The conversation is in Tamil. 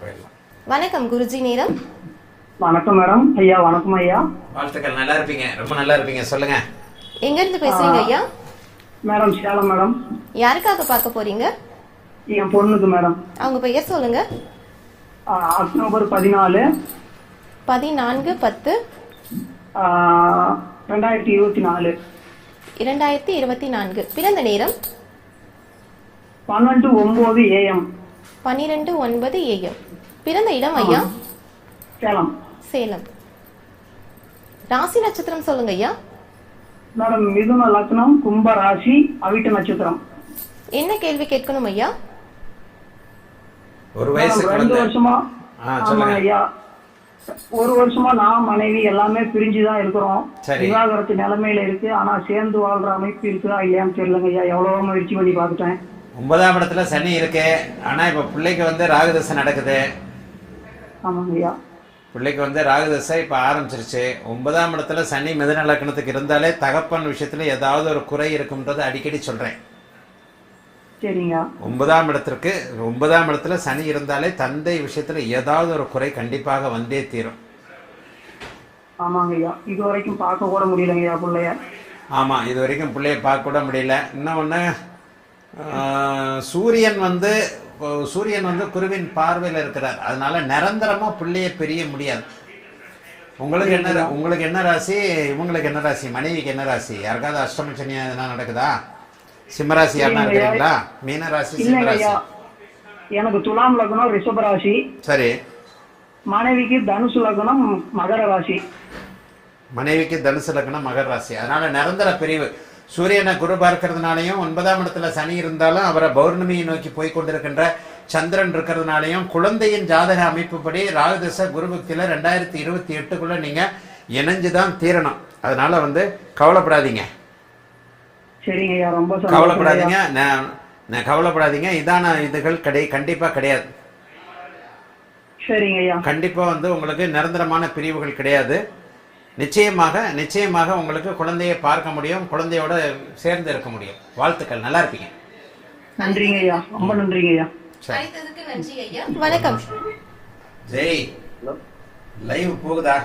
போயிடலாம். வணக்கம் குருஜி. நேரம். வணக்கம் மேடம். ஐயா வணக்கம் ஐயா. வாழ்த்துக்கள். நல்லா இருப்பீங்க, ரொம்ப நல்லா இருப்பீங்க. சொல்லுங்க. எங்க இருந்து பேசுறீங்க ஐயா? Madam Salem madam. யாருக்காக பார்க்க போறீங்க? என் பொண்ணுக்கு மேடம். அவங்க பெயர் சொல்லுங்க. அக்டோபர் 14 14/10 2024. 2024. பிறந்த நேரம் 12:09 AM. 12:09 AM. பிறந்த இடம் ஐயா? சேலம். சேலம். ராசி நட்சத்திரம் சொல்லுங்க ஐயா. மேடம் மிதுன லக்னம், கும்ப ராசி, அவிட்ட நட்சத்திரம். என்ன கேள்வி கேட்கணும் ஐயா? ஒரு வயசு 2 வருஷமா சொல்லுங்க ஐயா. 1 வருஷமா நான் மனைவி எல்லாமே பிரிஞ்சுதான் இருக்கிறோம். சரி. விவாகரத்து நிலைமையில இருக்கு. ஆனா சேர்ந்து வாழ்ற அமைப்பு இருக்குதா இல்லையான்னு தெரியலங்க ஐயா. எவ்வளவோ முயற்சி பண்ணி பார்த்துட்டேன். 9ஆம் இடத்துல சனி இருக்கு. ஆனா இப்ப பிள்ளைக்கு வந்து ராகுதசை நடக்குது. ஆமாங்க ஐயா. பிள்ளைக்கு வந்து ராகுதசை இப்ப ஆரம்பிச்சிருச்சு. 9ஆம் இடத்துல சனி மிதுன லக்னத்துக்கு இருந்தாலே தகப்பன் விஷயத்துல ஏதாவது ஒரு குறை இருக்கும்ன்றது அடிக்கடி சொல்றேன். சரிங்க. 9ஆம் இடத்துல சனி இருந்தாலே தந்தை விஷயத்துல ஏதாவது ஒரு குறை கண்டிப்பாக வந்தே தீரும். ஆமாங்க ஐயா. இது வரைக்கும் பார்க்க கூட முடியலங்க ஐயா பிள்ளைய. ஆமா, இது வரைக்கும் பிள்ளைய பார்க்க கூட முடியல. இன்னொன்னு, சூரியன் வந்து குருவின் பார்வையில் இருக்கிறார். அதனால நிரந்தரமா பிள்ளைய பிரிய முடியாது. உங்களுக்கு என்ன ராசி, இவங்களுக்கு என்ன ராசி, மனைவிக்கு என்ன ராசி? யாருக்காவது அஷ்டம சனி எதனா நடக்குதா? சிம்மராசி யாருன்னா இருக்கிறீங்களா? மீன ராசி, சிம்மராசி. எனக்கு துலாம் லக்னம், ரிஷப ராசி. சரி. மனைவிக்கு தனுசு லக்னம், மகர ராசி. மனைவிக்கு தனுசு லக்னம், மகர ராசி. அதனால நிரந்தர பிரிவு. சூரியனை குரு பார்க்கறதுனாலையும் 9ஆம் இடத்துல சனி இருந்தாலும் அவரை பௌர்ணமியை நோக்கி போய் கொண்டிருக்கின்ற சந்திரன் இருக்கிறதுனாலையும் குழந்தையின் ஜாதக அமைப்புப்படி ராகுதசை குருபக்தியில 2028க்குள்ள நீங்க இணைஞ்சுதான் தீரணும். அதனால வந்து கவலைப்படாதீங்க. சரிங்க ஐயா. ரொம்ப கவலைப்படாதீங்க. கவலைப்படாதீங்க. இதான இதுகள் கண்டிப்பா கிடையாது. சரிங்க ஐயா. கண்டிப்பா வந்து உங்களுக்கு நிரந்தரமான பிரிவுகள் கிடையாது. நிச்சயமாக உங்களுக்கு குழந்தையை பார்க்க முடியும், குழந்தையோட சேர்ந்து இருக்க முடியும். வாழ்த்துக்கள். நல்லா இருப்பீங்க. நன்றிங்க ஐயா. ரொம்ப நன்றிங்க ஐயா. வணக்கம். ஜெய் லைவ் போகுதா?